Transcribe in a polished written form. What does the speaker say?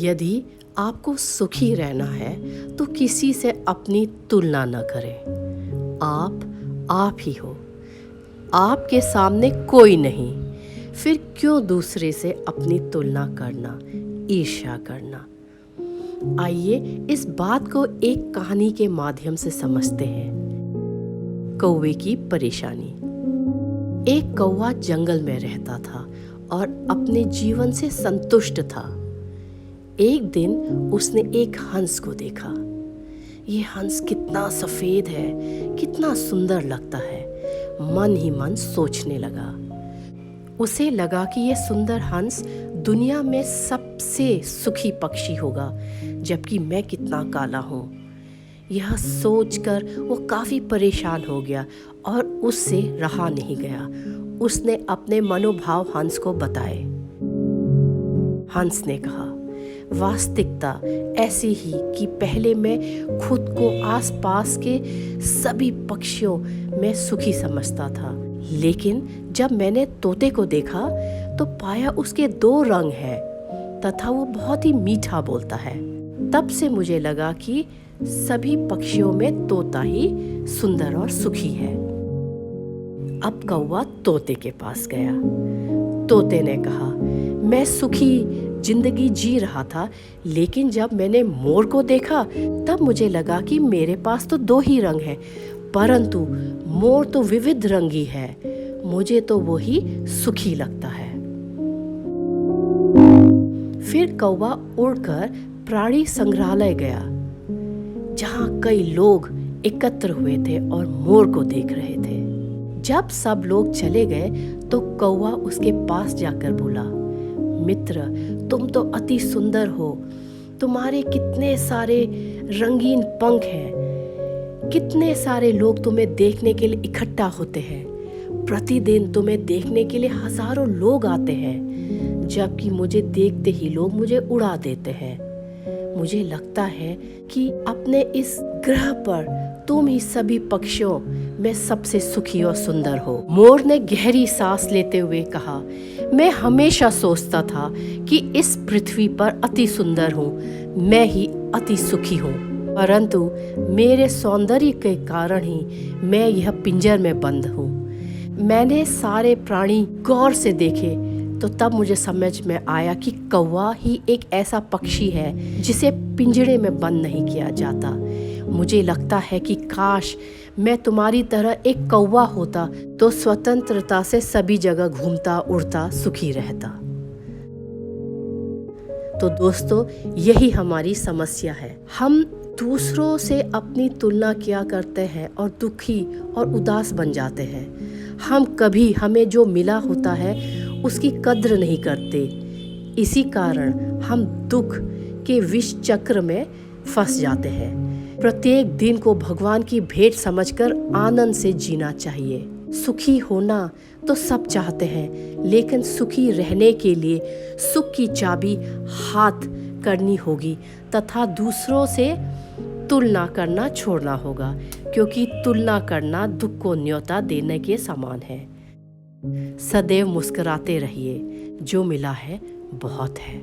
यदि आपको सुखी रहना है तो किसी से अपनी तुलना न करें। आप ही हो, आपके सामने कोई नहीं, फिर क्यों दूसरे से अपनी तुलना करना, ईर्ष्या करना। आइए इस बात को एक कहानी के माध्यम से समझते हैं। कौवे की परेशानी। एक कौवा जंगल में रहता था और अपने जीवन से संतुष्ट था। एक दिन उसने एक हंस को देखा। ये हंस कितना सफेद है, कितना सुंदर लगता है। मन ही मन सोचने लगा। उसे लगा कि ये सुंदर हंस दुनिया में सबसे सुखी पक्षी होगा, जबकि मैं कितना काला हूँ। यह सोचकर वो काफ़ी परेशान हो गया और उससे रहा नहीं गया। उसने अपने मनोभाव हंस को बताए। हंस ने कहा, वास्तविकता ऐसी ही कि पहले मैं खुद को आसपास के सभी पक्षियों में सुखी समझता था, लेकिन जब मैंने तोते को देखा तो पाया उसके 2 रंग हैं तथा वो बहुत ही मीठा बोलता है। तब से मुझे लगा कि सभी पक्षियों में तोता ही सुंदर और सुखी है। अब कौवा तोते के पास गया। तोते ने कहा, मैं सुखी जिंदगी जी रहा था, लेकिन जब मैंने मोर को देखा तब मुझे लगा कि मेरे पास तो 2 ही रंग हैं, परंतु मोर तो विविध रंगी है, मुझे तो वो ही सुखी लगता है। फिर कौवा उड़कर प्राणी संग्रहालय गया, जहाँ कई लोग एकत्र हुए थे और मोर को देख रहे थे। जब सब लोग चले गए तो कौवा उसके पास जाकर बोला, मित्र, तुम तो अति सुंदर हो। तुम्हारे कितने सारे रंगीन पंख हैं। कितने सारे लोग तुम्हें देखने के लिए इकट्ठा होते हैं। प्रतिदिन तुम्हें देखने के लिए हजारों लोग आते हैं, जबकि मुझे देखते ही लोग मुझे उड़ा देते हैं। मुझे लगता है कि अपने इस ग्रह पर तुम ही सभी पक्षियों में सबसे सुखी और सुंदर हो। मोर ने गहरी सांस लेते हुए कहा, मैं हमेशा सोचता था कि इस पृथ्वी पर अति सुंदर हूँ, मैं ही अति सुखी हूँ, परंतु मेरे सौंदर्य के कारण ही मैं यह पिंजर में बंद हूँ। मैंने सारे प्राणी गौर से देखे तो तब मुझे समझ में आया कि कौवा ही एक ऐसा पक्षी है जिसे पिंजरे में बंद नहीं किया जाता। मुझे लगता है कि काश मैं तुम्हारी तरह एक कौवा होता तो स्वतंत्रता से सभी जगह घूमता उड़ता सुखी रहता। तो दोस्तों, यही हमारी समस्या है। हम दूसरों से अपनी तुलना किया करते हैं और दुखी और उदास बन जाते हैं। हम कभी हमें जो मिला होता है उसकी कद्र नहीं करते। इसी कारण हम दुख के विष चक्र में फंस जाते हैं। प्रत्येक दिन को भगवान की भेंट समझकर आनंद से जीना चाहिए। सुखी होना तो सब चाहते हैं, लेकिन सुखी रहने के लिए सुख की चाबी हाथ करनी होगी तथा दूसरों से तुलना करना छोड़ना होगा, क्योंकि तुलना करना दुख को न्योता देने के समान है। सदैव मुस्कुराते रहिए, जो मिला है बहुत है।